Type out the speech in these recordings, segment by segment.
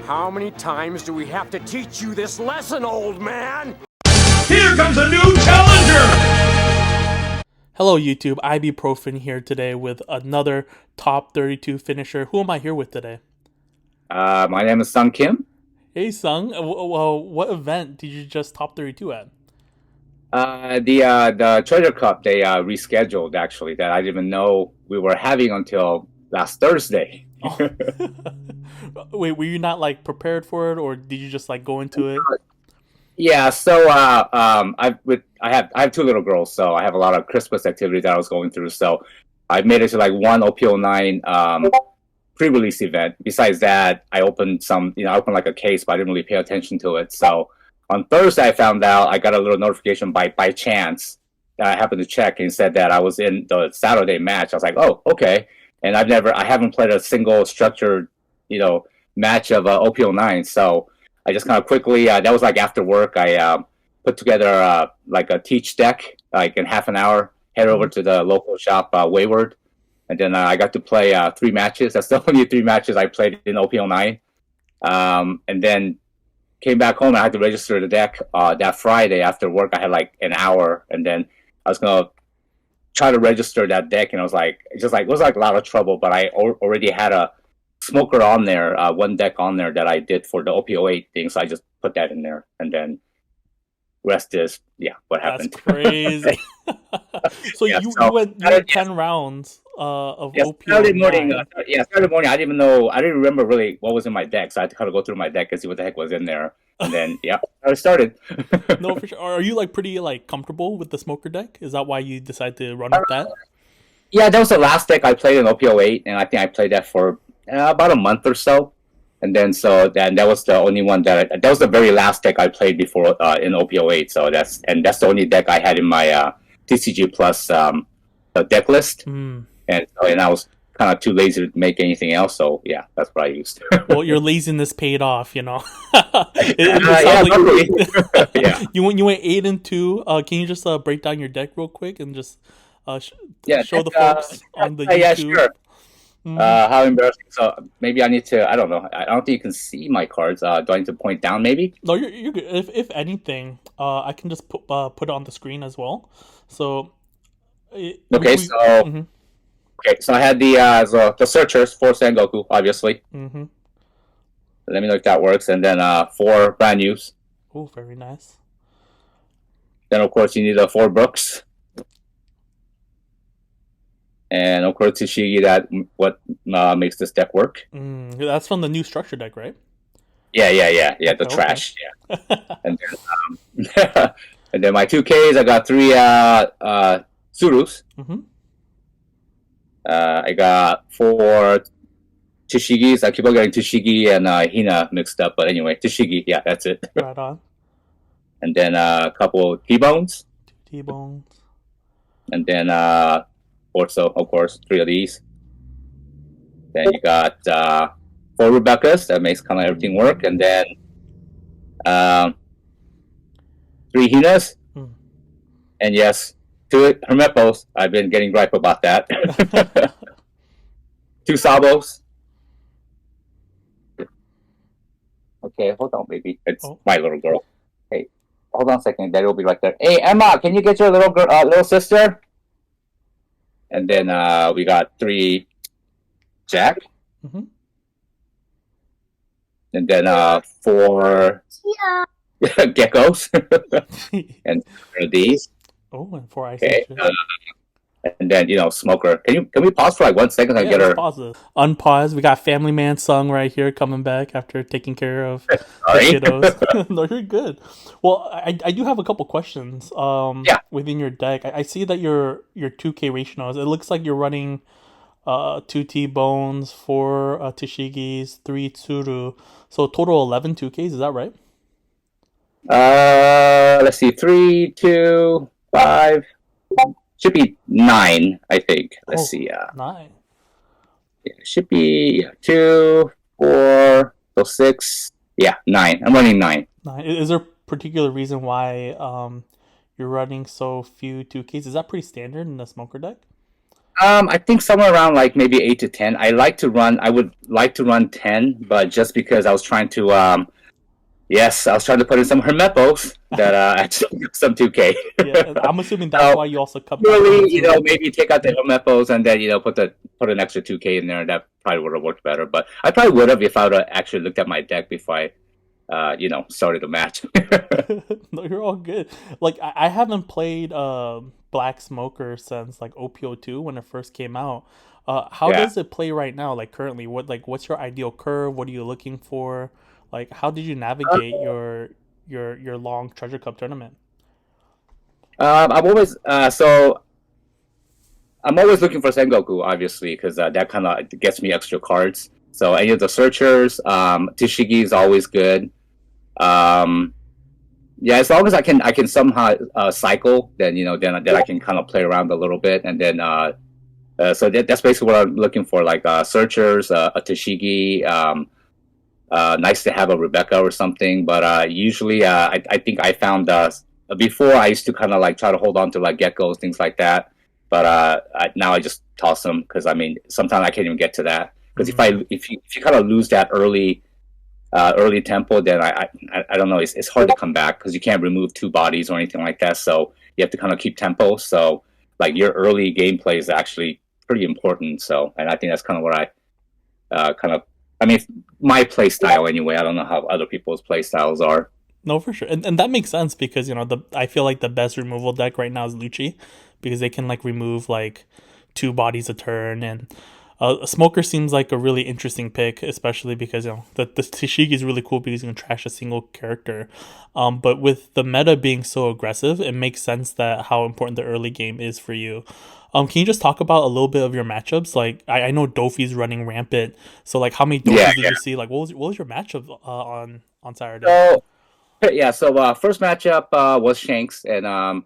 How many times do we have to teach you this lesson, old man? Here comes a new challenger! Hello YouTube, Ibuprofen here today with another top 32 finisher. Who am I here with today? My name is Sung Kim. Hey Sung, well, what event did you just top 32 at? The Treasure Cup they rescheduled actually that I didn't even know we were having until last Thursday. Oh. Wait, were you not like prepared for it, or did you just like go into it? Yeah, so I have two little girls, so I have a lot of Christmas activities that I was going through. So I made it to like one OP09 pre-release event. Besides that, I opened like a case, but I didn't really pay attention to it. So on Thursday, I found out I got a little notification by chance. I happened to check and said that I was in the Saturday match. I was like, oh, okay. And I haven't played a single structured, match of OP09. So I just kind of quickly, that was like after work, I put together like a teach deck, like in half an hour, head over to the local shop, Wayward. And then I got to play 3 matches. That's the only 3 matches I played in OP09. And then came back home and I had to register the deck that Friday after work. I had like an hour, and then I was going to try to register that deck. And I was like, it was like a lot of trouble, but I already had a smoker on there, one deck on there that I did for the OP08 thing. So I just put that in there, and then rest is, what happened. That's crazy. So you went 10 rounds of OP09. Saturday morning, I didn't remember really what was in my deck. So I had to kind of go through my deck and see what the heck was in there. And then, I started. No, for sure. Are you like pretty like comfortable with the smoker deck? Is that why you decided to run with that? Yeah, that was the last deck I played in OP08, and I think I played that for about a month or so. And then that was the only one that was the very last deck I played before in OP08. So that's the only deck I had in my TCG Plus deck list. And I was kind of too lazy to make anything else. So that's what I used. Well, your laziness paid off, You went 8-2. Can you just break down your deck real quick and just show the folks on the YouTube? Yeah, sure. How embarrassing. So maybe I need to, I don't know. I don't think you can see my cards. Do I need to point down maybe? No, you're good. If anything, I can just put it on the screen as well. So okay, so I had the Searchers for Sengoku, obviously. Mm-hmm. Let me know if that works. And then 4 brand news. Oh, very nice. Then of course you need 4 Brooks. And of course Tsushigi, that what makes this deck work. That's from the new structure deck, right? Yeah, the trash. Yeah. And then and then my 2Ks, I got 3 Surus. Mm-hmm. I got 4 Tsushigis. I keep on getting Tsushigi and Hina mixed up, but anyway, Tsushigi, that's it. Right on. And then a couple T-Bones. 2 T-Bones. And then also, of course, 3 of these. Then you got 4 Rebecca's. That makes kind of everything work. And then 3 Hinas. And yes, 2 Hermepos. I've been getting gripe about that. 2 Sabos. Okay, hold on, baby. It's my little girl. Hey, hold on a second. That will be right there. Hey, Emma, can you get your little girl, little sister? And then we got 3 Jack. Mm-hmm. And then 4 Geckos. And these. Oh, and 4 ice. Okay. And then Smoker. Can we pause for like 1 second and get her? Pause it. Unpause. We got Family Man Sung right here coming back after taking care of the kiddos. No, you're good. Well, I do have a couple questions. Within your deck, I see that your 2K ratios. It looks like you're running 2 T-Bones, 4 Tsushigis, 3 Tsuru. So total 11 2Ks. Is that right? Let's see. 3, 2, 5. Should be 9, I think. Let's see. 9. It should be 2, 4, so 6. 9. I'm running 9. 9. Is there a particular reason why you're running so few 2Ks? Is that pretty standard in the smoker deck? I think somewhere around like maybe 8 to 10. I would like to run 10, but just because I was trying to yes, I was trying to put in some hermepos that actually some 2K. Yeah, I'm assuming that's why you also cut back. Really, maybe take out the hermepos and then put an extra 2K in there. That probably would have worked better. But I probably would have if I would have actually looked at my deck before I started the match. No, you're all good. Like I haven't played Black Smoker since like OP02 when it first came out. How does it play right now? Like currently, what's your ideal curve? What are you looking for? Like how did you navigate your long Treasure Cup tournament? I'm always looking for Sengoku, obviously, because that kind of gets me extra cards. So any of the searchers, Tishigi is always good. Yeah, as long as I can somehow cycle, then then I can kind of play around a little bit, and then so that's basically what I'm looking for, like searchers, a Tishigi. Nice to have a Rebecca or something, but usually I think I found before I used to kind of like try to hold on to like geckos, things like that, but now I just toss them because I mean sometimes I can't even get to that because if you kind of lose that early tempo, then I don't know, it's hard to come back because you can't remove two bodies or anything like that, so you have to kind of keep tempo. So like your early gameplay is actually pretty important. So, and I think that's kind of what I mean, my play style anyway. I don't know how other people's play styles are. No, for sure, and that makes sense because I feel like the best removal deck right now is Lucci because they can like remove like two bodies a turn, and Smoker seems like a really interesting pick, especially because the Tishigi is really cool because you can trash a single character. But with the meta being so aggressive, it makes sense that how important the early game is for you. Can you just talk about a little bit of your matchups? Like I know Doffy's running rampant, so like how many Doffys did you see? Like what was your matchup on Saturday? So first matchup was Shanks, and I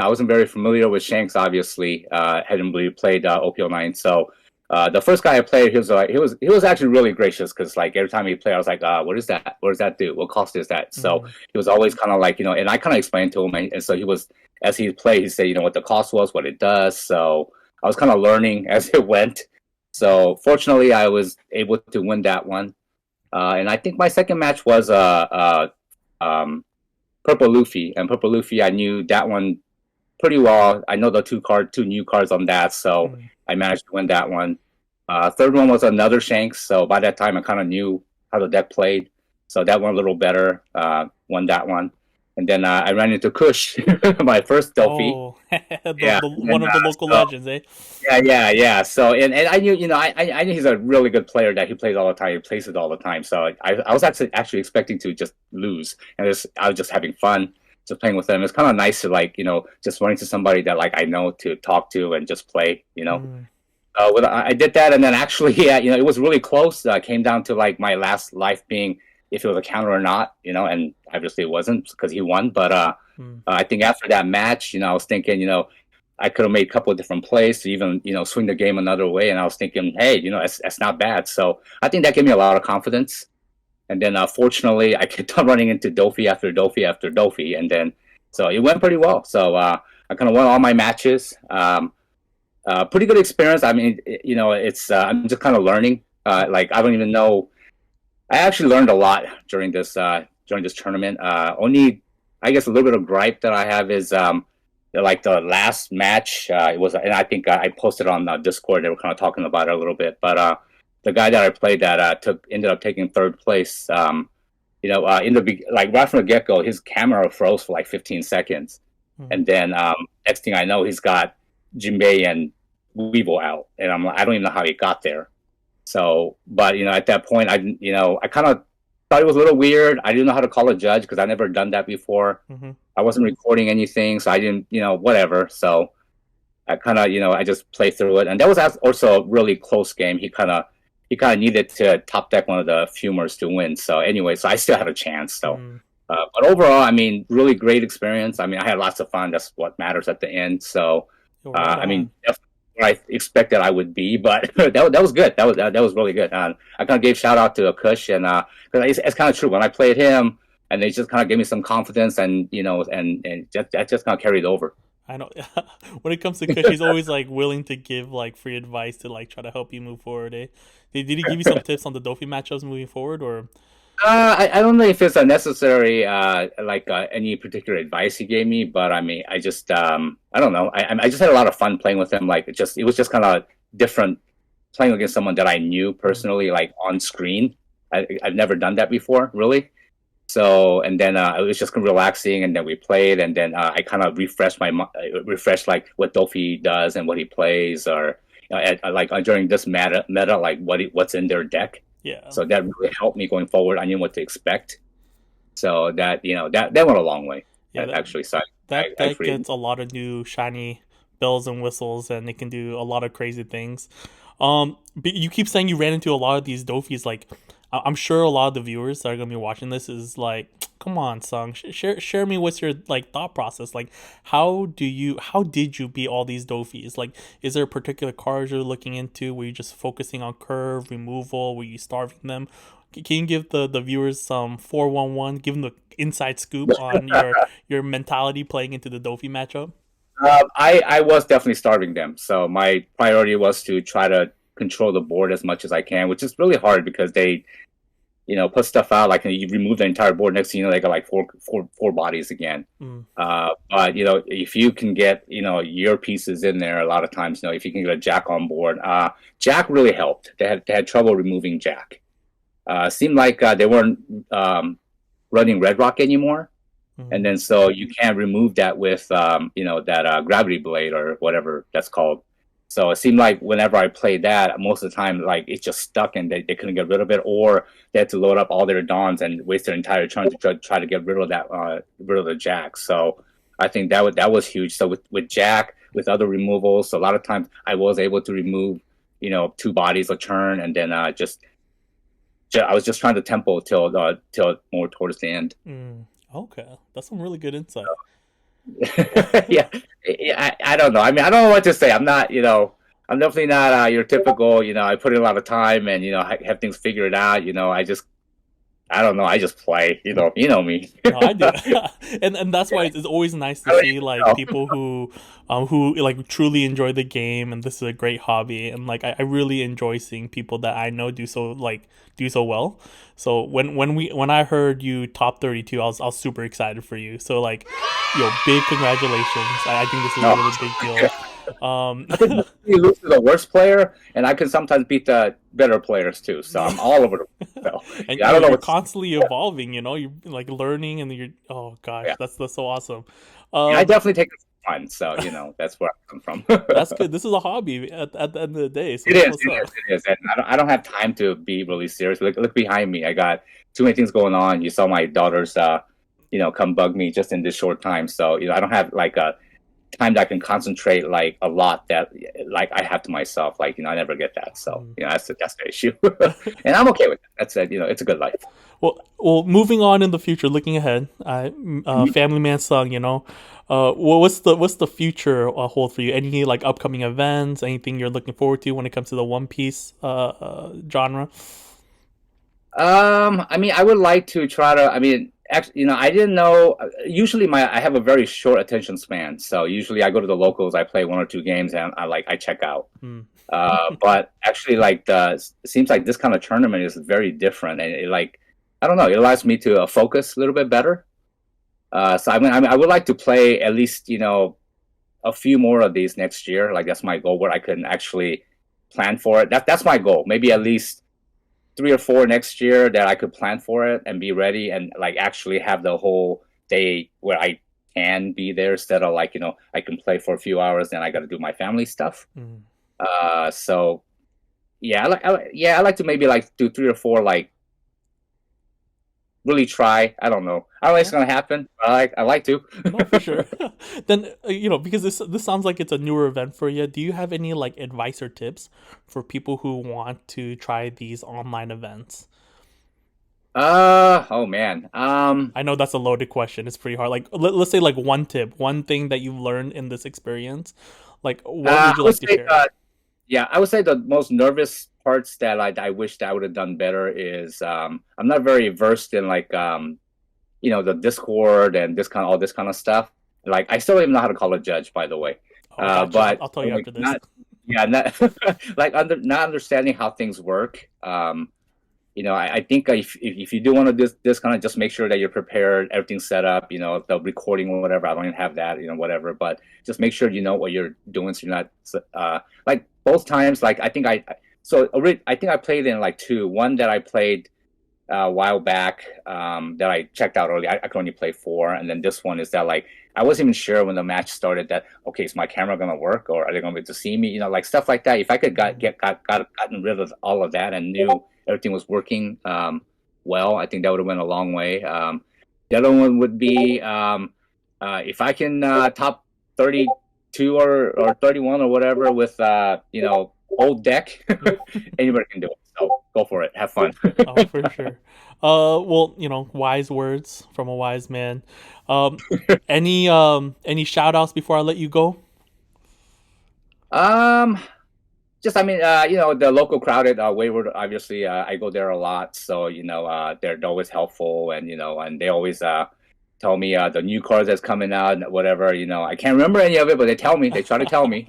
wasn't very familiar with Shanks. Obviously, hadn't really played OP09. So the first guy I played, he was actually really gracious because like every time he played, I was like, what is that? What does that do? What cost is that? So he was always kind of like and I kind of explained to him, and so he was, as he played, he said what the cost was, what it does. So I was kind of learning as it went. So fortunately, I was able to win that one. And I think my second match was Purple Luffy, and Purple Luffy, I knew that one pretty well. I know the two new cards on that, so I managed to win that one. Third one was another Shanks, so by that time I kind of knew how the deck played, so that one a little better. Won that one, and then I ran into Kush, my first Doffy. Oh, one of the local legends, eh? Yeah. So and I knew, I knew he's a really good player, that he plays all the time. He plays it all the time. So I was actually expecting to just lose, and I was just having fun, just playing with him. It's kind of nice to just run into somebody that like I know to talk to and just play. I did that, and then actually, it was really close. Came down to like my last life being if it was a counter or not, and obviously it wasn't because he won. But I think after that match, I was thinking, I could have made a couple of different plays to even, swing the game another way. And I was thinking, hey, that's not bad. So I think that gave me a lot of confidence. And then fortunately, I kept on running into Doffy after Doffy after Doffy. And then, so it went pretty well. So I kind of won all my matches. Pretty good experience. I mean, it's I'm just kind of learning. Like, I don't even know. I actually learned a lot during this tournament. Only, I guess, a little bit of gripe that I have is like the last match. It was, and I think I posted on Discord. They were kind of talking about it a little bit. But the guy that I played that ended up taking third place. In the like right from the get go, his camera froze for like 15 seconds, and then next thing I know, he's got Jinbei and Weevil out, and I don't even know how he got there. So, but at that point, I kind of thought it was a little weird. I didn't know how to call a judge because I never done that before. I wasn't recording anything, so I didn't, whatever. So I kind of, I just played through it, and that was also a really close game. He kind of needed to top deck one of the Fumers to win. So anyway, so I still had a chance. So, but overall, I mean, really great experience. I mean, I had lots of fun. That's what matters at the end. So, I mean, definitely where I expected I would be, but that was good. That was really good. I kind of gave shout out to Kush, and because it's kind of true when I played him, and they just kind of gave me some confidence, and and that just kind of carried over. I know. When it comes to Kush, he's always like willing to give like free advice to like try to help you move forward. Eh? Did he give you some tips on the Doffy matchups moving forward, or? I don't know if it's a necessary any particular advice he gave me, but I mean, I don't know. I just had a lot of fun playing with him. Like it was just kind of different playing against someone that I knew personally, like on screen. I've never done that before, really. So and then it was just relaxing, and then we played, and then I kind of refreshed refreshed like what Doffy does and what he plays, or during this meta like what's in their deck. Yeah. So that really helped me going forward. I knew what to expect. So that that went a long way. Yeah, Actually. So that gets a lot of new shiny bells and whistles, and it can do a lot of crazy things. But you keep saying you ran into a lot of these Doffies. Like, I'm sure a lot of the viewers that are gonna be watching this is like, come on, Sung, share me what's your like thought process. Like, how did you beat all these Doffies? Like, is there a particular card you're looking into? Were you just focusing on curve removal? Were you starving them? Can you give the viewers some 411? Give them the inside scoop on your mentality playing into the Doffy matchup. I was definitely starving them. So my priority was to try to control the board as much as I can, which is really hard because they, put stuff out like you remove the entire board. Next thing you know, they got like four bodies again. But if you can get your pieces in there, a lot of times, if you can get a Jack on board, Jack really helped. They had trouble removing Jack. Seemed like they weren't running Red Rock anymore. And then so you can't remove that with that gravity blade or whatever that's called. So it seemed like whenever I played that, most of the time like it just stuck and they couldn't get rid of it, or they had to load up all their Dons and waste their entire turn to try to get rid of that rid of the Jack. So I think that was huge. So with Jack, with other removals, so a lot of times I was able to remove 2 bodies a turn, and then I was just trying to tempo till more towards the end. Okay, that's some really good insight. yeah, I don't know. I mean, I don't know what to say. I'm not, I'm definitely not your typical, I put in a lot of time and, I have things figured out. I don't know. I just play, you know me. No, I do. and that's why it's always nice to see like people who like truly enjoy the game, and this is a great hobby, and like I really enjoy seeing people that I know do so well. So when I heard you top 32, I was super excited for you. So like, big congratulations. I think this is a really big deal. I think you lose to the worst player, and I can sometimes beat the better players too. So I'm all over the so, and I don't know. You're constantly evolving. You're like learning, and you're that's so awesome. I definitely take it for fun. So that's where I come from. That's good. This is a hobby at the end of the day. So it is. And I don't have time to be really serious. Look behind me. I got too many things going on. You saw my daughters, come bug me just in this short time. So I don't have like a time that I can concentrate like a lot that like I have to myself. Like I never get that. So that's the issue. And I'm okay with that. That's it. It's a good life. Well, moving on in the future, looking ahead, Family Man Sung, what's the future hold for you? Any like upcoming events? Anything you're looking forward to when it comes to the One Piece genre? I mean, I would like to try to. I mean, actually, I didn't know. Usually, I have a very short attention span. So usually, I go to the locals, I play 1 or 2 games, and I check out. But actually, like it seems like this kind of tournament is very different, and it like I don't know, it allows me to focus a little bit better. So I mean, I would like to play at least a few more of these next year. Like that's my goal, where I can actually plan for it. That's my goal. Maybe at least 3 or 4 next year that I could plan for it and be ready and like actually have the whole day where I can be there instead of like I can play for a few hours and I got to do my family stuff. So yeah, I like to maybe like do 3 or 4 like really try. I don't know. I don't think it's gonna happen. But I like to. No, for sure. Then because this sounds like it's a newer event for you. Do you have any like advice or tips for people who want to try these online events? Oh man. I know that's a loaded question. It's pretty hard. Like let's say like one tip, one thing that you've learned in this experience. Like what would you like to share? Yeah, I would say the most nervous parts that I wish that I would have done better is I'm not very versed in like the Discord and all this kind of stuff. Like I still don't even know how to call a judge, by the way. Oh, gotcha. But I'll tell you like, after this. not, yeah, not like not understanding how things work. I think if you do want to do this kind of, just make sure that you're prepared, everything's set up, the recording or whatever. I don't even have that, whatever. But just make sure you know what you're doing, so you're not like both times. Like I think I played in like two. One that I played a while back that I checked out early. I could only play four, and then this one is that like I wasn't even sure when the match started that okay, is my camera gonna work or are they gonna be able to see me? Like stuff like that. If I could gotten rid of all of that and knew everything was working well, I think that would have went a long way. The other one would be if I can top 32 or 31 or whatever with old deck, anybody can do it. So go for it. Have fun. Oh, for sure. Well, wise words from a wise man. Any shout outs before I let you go? Just the local crowd at Wayward. Obviously, I go there a lot, so they're always helpful, and and they always tell me the new cards that's coming out and whatever. I can't remember any of it, but they try to tell me.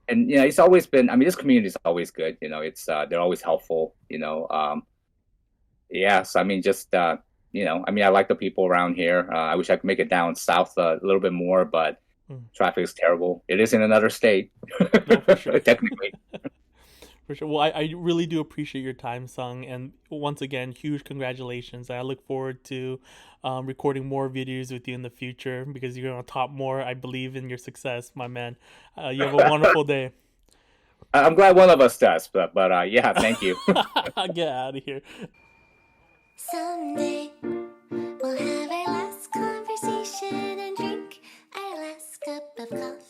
And it's always been. I mean, this community is always good. It's they're always helpful. So I mean, just I like the people around here. I wish I could make it down south a little bit more, but traffic is terrible. It is in another state, No, for sure. technically. For sure. Well, I really do appreciate your time, Sung, and once again, huge congratulations. I look forward to recording more videos with you in the future because you're going to top more. I believe in your success, my man. You have a wonderful day. I'm glad one of us does, but yeah, thank you. Get out of here. Someday we'll have our last conversation and drink our last cup of coffee.